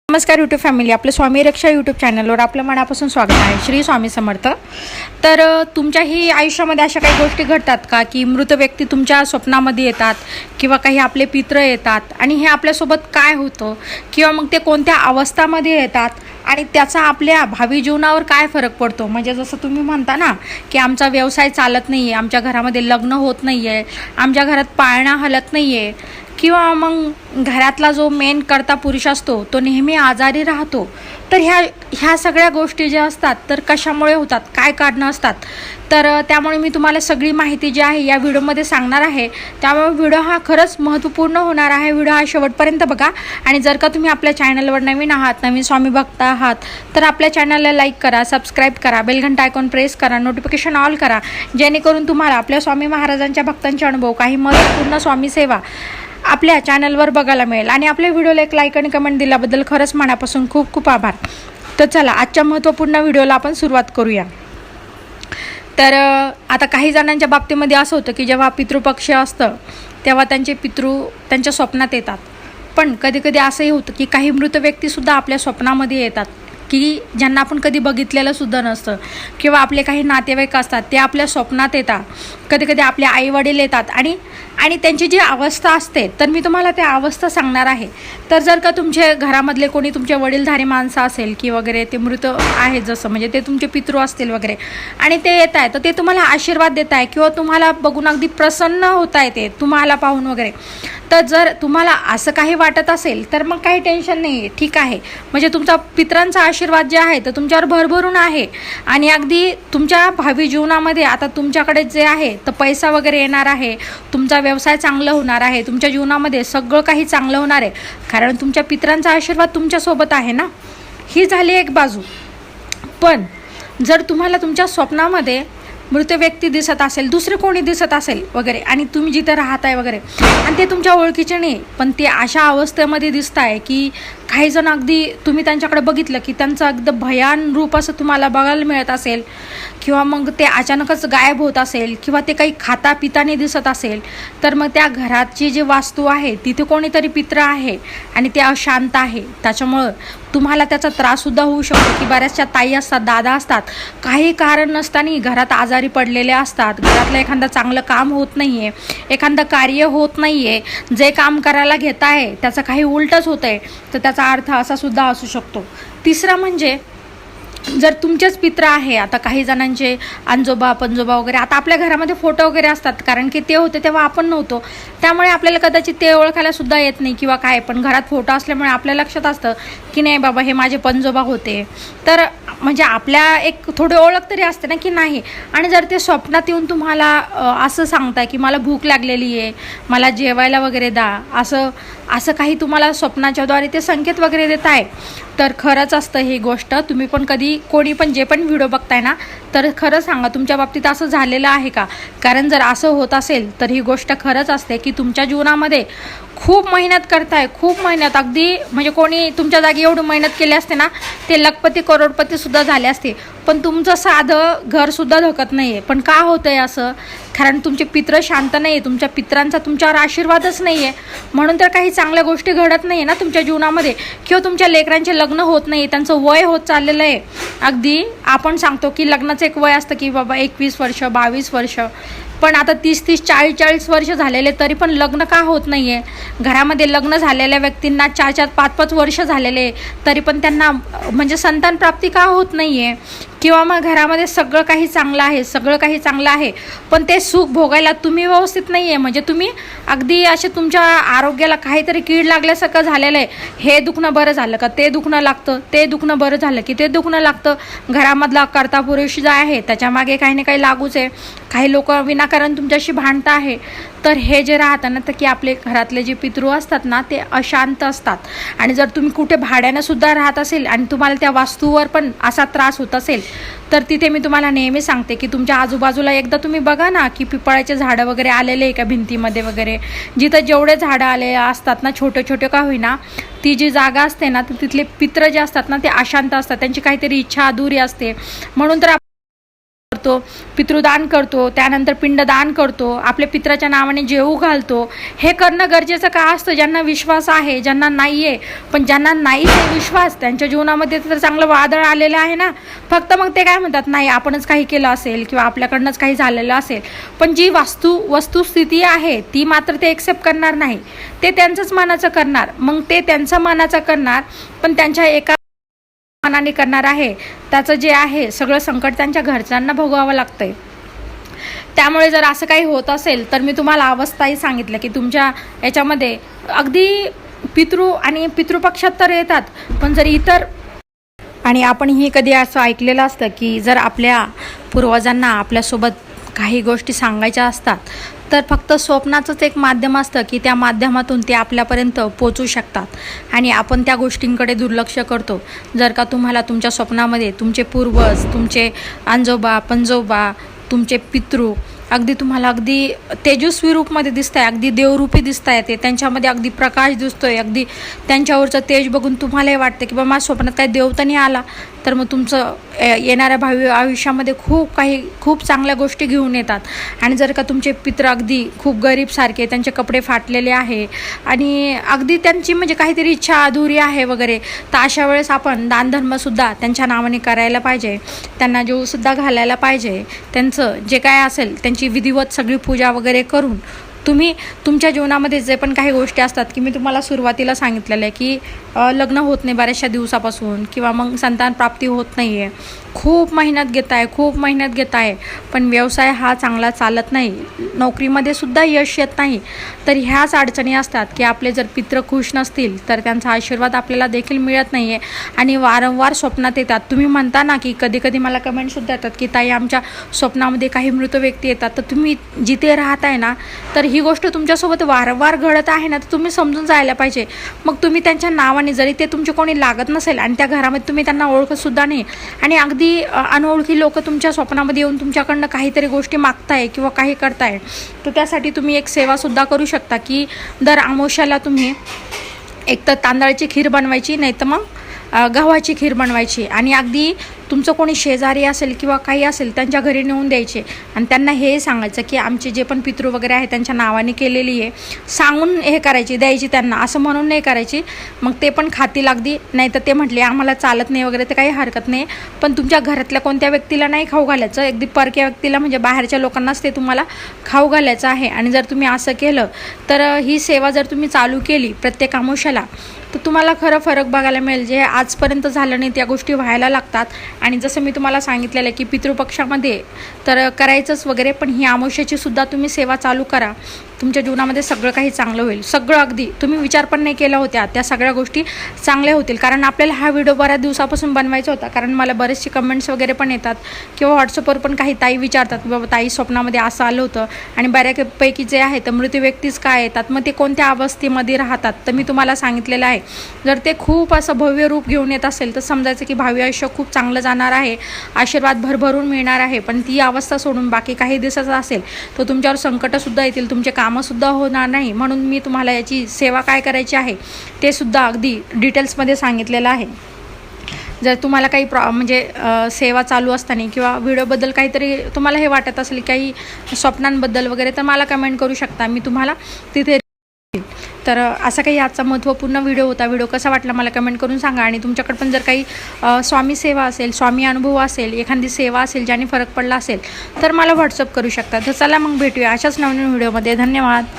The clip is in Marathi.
नमस्कार यूट्यूब फॅमिली, आपलं स्वामी रक्षा यूट्यूब चॅनलवर आपलं मनापासून स्वागत आहे. श्री स्वामी समर्थ. तर तुमच्याही आयुष्यामध्ये अशा काही गोष्टी घडतात का की मृत व्यक्ती तुमच्या स्वप्नामध्ये येतात किंवा काही आपले पित्र येतात आणि हे आपल्यासोबत काय होतं किंवा मग ते कोणत्या अवस्थामध्ये येतात आणि त्याचा आपल्या भावी जीवनावर काय फरक पडतो. म्हणजे जसं तुम्ही म्हणता ना की आमचा व्यवसाय चालत नाही आहे, आमच्या घरामध्ये लग्न होत नाही आहे, आमच्या घरात पाळणा हलत नाही आहे किंवा मग घरातला जो मेन कर्ता पुरुष असतो तो नेहमी आजारी राहतो. तर ह्या सगळ्या गोष्टी ज्या असतात तर कशामुळे होतात, काय कारणं असतात, तर त्यामुळे मी तुम्हाला सगळी माहिती जी आहे या व्हिडिओमध्ये सांगणार आहे. त्यामुळे व्हिडिओ हा खरंच महत्त्वपूर्ण होणार आहे. व्हिडिओ हा शेवटपर्यंत बघा. आणि जर का तुम्ही आपल्या चॅनलवर नवीन आहात, नवीन स्वामी भक्त आहात, तर आपल्या चॅनलला लाईक करा, सबस्क्राईब करा, बेलघंटा आयकॉन प्रेस करा, नोटिफिकेशन ऑल करा, जेणेकरून तुम्हाला आपल्या स्वामी महाराजांच्या भक्तांचे अनुभव, काही महत्त्वपूर्ण स्वामी सेवा आपल्या चॅनलवर बघायला मिळेल. आणि आपल्या व्हिडिओला एक लाईक आणि कमेंट दिल्याबद्दल खरंच मनापासून खूप खूप आभार. तर चला आजच्या महत्त्वपूर्ण व्हिडिओला आपण सुरुवात करूया. तर आता काही जणांच्या बाबतीमध्ये असं होतं की जेव्हा पितृपक्ष असतं तेव्हा त्यांचे पितृ त्यांच्या स्वप्नात येतात. पण कधी कधी असंही होतं की काही मृत व्यक्तीसुद्धा आपल्या स्वप्नामध्ये येतात की ज्यांना आपण कधी बघितलेलं सुद्धा नसतं किंवा आपले काही नातेवाईक असतात ते आपल्या स्वप्नात येतात. कधी कधी आपले आईवडील येतात आणि त्यांची जी अवस्था असते तर मी तुम्हाला त्या अवस्था सांगणार आहे. तर जर का तुमच्या घरामधले कोणी तुमचे वडीलधारी माणसं असेल की वगैरे ते मृत आहे, जसं म्हणजे ते तुमचे पितृ असतील वगैरे, आणि ते येत आहे तर ते तुम्हाला आशीर्वाद देत आहे किंवा तुम्हाला बघून अगदी प्रसन्न होत आहे ते तुम्हाला पाहून वगैरे. तर जर तुम्हाला असं काही वाटत असेल तर मग काही टेन्शन नाही आहे, ठीक आहे. म्हणजे तुमचा पितरांचा आशीर्वाद जे आहे तर तुमच्यावर भरभरून आहे आणि अगदी तुमच्या भावी जीवनामध्ये आता तुमच्याकडे जे आहे तर पैसा वगैरे येणार आहे, तुमचा व्यवसाय चांगलं होणार आहे, तुमच्या जीवनामध्ये सगळं काही चांगलं होणार आहे, कारण तुमच्या पितरांचा आशीर्वाद तुमच्यासोबत आहे ना. ही झाली एक बाजू. पण जर तुम्हाला तुमच्या स्वप्नामध्ये मृत व्यक्ती दिसत असेल, दुसरे कोणी दिसत असेल वगैरे, आणि तुम्ही जिथं राहताय वगैरे आणि ते तुमच्या ओळखीचे नाही, पण ते अशा अवस्थेमध्ये दिसत आहे की काही जण अगदी तुम्ही त्यांच्याकडे बघितलं की त्यांचं अगदी भयान रूप असं तुम्हाला बघायला मिळत असेल किंवा मग ते अचानकच गायब होत असेल किंवा ते काही खाता पिताने दिसत असेल, तर मग त्या घराची जी वास्तू आहे तिथे कोणीतरी पित्र आहे आणि ते अशांत आहे. त्याच्यामुळं तुम्हाला त्याचा त्राससुद्धा होऊ शकतो की बऱ्याचशा ताई असतात, दादा असतात, काही कारण नसताना घरात आजारी पडलेले असतात, घरातलं एखादं चांगलं काम होत नाही आहे, एखादं कार्य होत नाही आहे, जे काम करायला घेत आहे त्याचं काही उलटच होतं आहे, तर त्याचा अर्थ असा सुद्धा असू शकतो. तिसरा म्हणजे जर तुमचेच पित्र आहे, आता काही जणांचे आजोबा पणजोबा वगैरे, आता आपल्या घरामध्ये फोटो वगैरे असतात कारण की ते होते तेव्हा आपण नव्हतो, त्यामुळे आपल्याला कदाचित ते ओळखायला सुद्धा येत नाही किंवा काय, पण घरात फोटो असल्यामुळे आपल्या लक्षात असतं की नाही बाबा हे माझे पणजोबा होते. तर म्हणजे आपल्या एक थोडी ओळख तरी असते ना की नाही. आणि जर ते स्वप्नात येऊन तुम्हाला असं सांगताय की मला भूक लागलेली आहे, मला जेवायला वगैरे द्या, असं काही तुम्हाला स्वप्नाच्याद्वारे ते संकेत वगैरे देत आहे, तर खरंच असतं ही गोष्ट. तुम्ही पण कधी कोणी पण जे पण व्हिडिओ बघताय ना तर खरं सांगा तुमच्या बाबतीत असं झालेलं आहे का. कारण जर असं होत असेल तर ही गोष्ट खरंच असते की तुमच्या जीवनामध्ये खूप मेहनत करताय, खूप मेहनत, अगदी म्हणजे कोणी तुमच्या जागी एवढी मेहनत केली असते ना ते लखपती करोडपतीसुद्धा झाले असते, पण तुमचं साधं घरसुद्धा धकत नाही आहे. पण का होतं आहे असं? कारण तुमचे पित्र शांत नाही आहे, तुमच्या पित्रांचा तुमच्यावर आशीर्वादच नाही आहे, म्हणून तर काही चांगल्या गोष्टी घडत नाही आहे ना तुमच्या जीवनामध्ये. किंवा तुमच्या लेकरांचे लग्न होत नाही, त्यांचं वय होत चाललेलं आहे. अगदी आपण सांगतो की लग्नाचं एक वय असतं की बाबा 21 वर्ष 22 वर्ष, पण आता 30 40 वर्ष झालेले तरी पण लग्न का होत नाही आहे. घरामध्ये लग्न झालेल्या व्यक्तींना 4 5 वर्ष झालेले तरी पण त्यांना म्हणजे संतान प्राप्ती का होत नाही आहे. किंवा मग घरामध्ये सगळं काही चांगलं आहे पण ते सुख भोगायला तुम्ही व्यवस्थित नाही आहे. म्हणजे तुम्ही अगदी असे तुमच्या आरोग्याला काहीतरी कीड लागल्यासारखं झालेलं आहे. हे दुखणं बरं झालं का ते दुखणं लागतं, ते दुखणं बरं झालं की ते दुखणं लागतं. घरामधला कर्ता पुरुष जो आहे त्याच्यामागे काही ना काही लागूच आहे. काही लोक विनाकारण तुमच्याशी भांडत आहे. तर हे जे राहतं ना तर की आपले घरातले जे पितृ असतात ना ते अशांत असतात. आणि जर तुम्ही कुठे भाड्यानं सुद्धा राहत असेल आणि तुम्हाला त्या वास्तूवर पण असा त्रास होत असेल तर तिथे मी तुम्हाला नेहमी सांगते की तुमच्या आजूबाजूला एकदा तुम्ही बघा ना की पिपळाचे झाडं वगैरे आलेले आहे का भिंतीमध्ये वगैरे. जिथं जेवढे झाडं आले असतात ना छोटे छोटे का होईना, ती जी जागा असते ना तर तिथले पित्र जे असतात ना ते अशांत असतात, त्यांची काहीतरी इच्छा अधुरी असते. म्हणून तर करतो, पितृदान करतो, त्यानंतर पिंडदान करतो, आपल्या पित्राच्या नावाने जेवू घालतो. हे करणं गरजेचं का असतं? ज्यांना विश्वास आहे, ज्यांना नाही आहे. पण ज्यांना नाही आहे विश्वास, त्यांच्या जीवनामध्ये तर चांगलं वादळ आलेलं आहे ना. फक्त मग ते काय म्हणतात, नाही आपणच काही केलं असेल किंवा आपल्याकडनंच काही झालेलं असेल. पण जी वस्तुस्थिती आहे ती मात्र ते एक्सेप्ट करणार नाही. ते त्यांचंच मनाचं करणार. मग ते त्यांचं मनाचं करणार, पण त्यांच्या एका मनाने करणार आहे. त्याचं जे आहे सगळं संकट त्यांच्या घरच्यांना भोगावं लागतंय. त्यामुळे जर असं काही होत असेल तर मी तुम्हाला अवस्थाही सांगितलं की तुमच्या याच्यामध्ये अगदी पितृ आणि पितृपक्षात तर येतात, पण जर इतर, आणि आपणही कधी असं ऐकलेलं असतं की जर आपल्या पूर्वजांना आपल्यासोबत काही गोष्टी सांगायच्या असतात तर फक्त स्वप्नाचंच एक माध्यम असतं की त्या माध्यमातून ते आपल्यापर्यंत पोचू शकतात आणि आपण त्या गोष्टींकडे दुर्लक्ष करतो. जर का तुम्हाला तुमच्या स्वप्नामध्ये तुमचे पूर्वज, तुमचे आजोबा पणजोबा, तुमचे पितृ अगदी तुम्हाला अगदी तेजस्वी रूपमध्ये दिसत आहे, अगदी देवरूपी दिसत आहे, ते त्यांच्यामध्ये अगदी प्रकाश दिसतोय, अगदी त्यांच्यावरचं तेज बघून तुम्हालाही वाटतं की बाबा माझ्या स्वप्नात काही देव तर नाही आला. तर मग तुमचं येणाऱ्या भावी आयुष्यामध्ये खूप चांगल्या गोष्टी घेऊन येतात. आणि जर का तुमचे पित्र अगदी खूप गरीबसारखे, त्यांचे कपडे फाटलेले आहे आणि अगदी त्यांची म्हणजे काहीतरी इच्छा अधुरी आहे वगैरे, तर अशा वेळेस आपण दानधर्मसुद्धा त्यांच्या नावाने करायला पाहिजे, त्यांना जेवूसुद्धा घालायला पाहिजे. त्यांचं जे काय असेल त्यांची विधिवत सगळी पूजा वगैरे करून तुम्ही तुमच्या जीवनामध्ये जे पण काही गोष्टी असतात की मी तुम्हाला सुरुवातीला सांगितलेलं आहे की लग्न होत नाही बऱ्याचशा दिवसापासून, किंवा मग संतान प्राप्ती होत नाही आहे, खूप मेहनत घेत आहे पण व्यवसाय हा चांगला चालत नाही, नोकरीमध्ये सुद्धा यश येत नाही, तर ह्याच अडचणी असतात की आपले जर पित्र खुश नसतील तर त्यांचा आशीर्वाद आपल्याला देखील मिळत नाही आहे आणि वारंवार स्वप्नात येतात. तुम्ही म्हणता ना की कधी कधी मला कमेंटसुद्धा येतात की ताई आमच्या स्वप्नामध्ये काही मृत व्यक्ती येतात. तर तुम्ही जिथे राहत आहे ना, तर ही गोष्ट तुमच्यासोबत वारंवार घडत आहे ना, तर तुम्ही समजून जायला पाहिजे. मग तुम्ही त्यांच्या नावाने, जरी ते तुमचे कोणी लागत नसेल आणि त्या घरामध्ये तुम्ही त्यांना ओळखतसुद्धा नाही आणि अगदी अनोळखी लोक तुमच्या स्वप्नामध्ये येऊन तुमच्याकडनं काहीतरी गोष्टी मागताय किंवा काही करताय, तर त्यासाठी तुम्ही एक सेवासुद्धा करू शकता की दर अमावस्याला तुम्ही एक तर तांदळाची खीर बनवायची, नाही तर मग गव्हाची खीर बनवायची आणि अगदी तुमचं कोणी शेजारी असेल किंवा काही असेल त्यांच्या घरी नेऊन द्यायचे आणि त्यांना हे सांगायचं की आमचे जे पण पितृ वगैरे आहे त्यांच्या नावाने केलेली आहे, सांगून हे करायची, द्यायची त्यांना, असं म्हणून नाही करायची. मग ते पण खातील अगदी, नाही तर ते म्हटले आम्हाला चालत नाही वगैरे, ते काही हरकत नाही. पण तुमच्या घरातल्या कोणत्या व्यक्तीला नाही खाऊ घालायचं, अगदी परक्या व्यक्तीला म्हणजे बाहेरच्या लोकांनाच ते तुम्हाला खाऊ घालायचं आहे. आणि जर तुम्ही असं केलं तर ही सेवा जर तुम्ही चालू केली प्रत्येक अमावस्याला, तर तुम्हाला खरं फरक बघायला मिळेल. जे आजपर्यंत झालं नाही त्या गोष्टी व्हायला लागतात. आणि जसं मी तुम्हाला सांगितलेलं आहे की पितृपक्षामध्ये तर करायचंच वगैरे, पण ही अमावस्याची सुद्धा तुम्ही सेवा चालू करा, तुमच्या जीवनामध्ये सगळं काही चांगलं होईल. सगळं अगदी तुम्ही विचार पण नाही केला होत्या त्या सगळ्या गोष्टी चांगल्या होतील. कारण आपल्याला हा व्हिडिओ बऱ्याच दिवसापासून बनवायचा होता, कारण मला बरेचसे कमेंट्स वगैरे पण येतात किंवा व्हॉट्सअपवर पण काही ताई विचारतात की बाबा ताई स्वप्नामध्ये असं आलं होतं आणि बऱ्यापैकी जे आहे तर मृत व्यक्तीच काय येतात, मग ते कोणत्या अवस्थेमध्ये राहतात. तर मी तुम्हाला सांगितलेलं आहे, जर ते खूप असं भव्य रूप घेऊन येत असेल तर समजायचं की भावी आयुष्य खूप चांगलं जाणार आहे, आशीर्वाद भरभरून मिळणार आहे. पण ती अवस्था सोडून बाकी काही दिवसाचं असेल तर तुमच्यावर संकटसुद्धा येतील, तुमचे कामंसुद्धा होणार नाही. म्हणून मी तुम्हाला याची सेवा काय करायची आहे ते सुद्धा अगदी डिटेल्समध्ये सांगितलेलं आहे. जर तुम्हाला काही म्हणजे सेवा चालू असताना किंवा व्हिडिओबद्दल काहीतरी तुम्हाला हे वाटत असेल काही स्वप्नांबद्दल वगैरे, तर मला कमेंट करू शकता, मी तुम्हाला तिथे. तर असा काही आजचा महत्त्वपूर्ण व्हिडिओ होता. व्हिडिओ कसा वाटला मला कमेंट करून सांगा. आणि तुमच्याकडे पण जर काही स्वामी सेवा असेल, स्वामी अनुभव असेल, एखादी सेवा असेल ज्याने फरक पडला असेल तर मला व्हॉट्सअप करू शकता. तर चला मग भेटूया अशाच नवीन व्हिडिओमध्ये. धन्यवाद.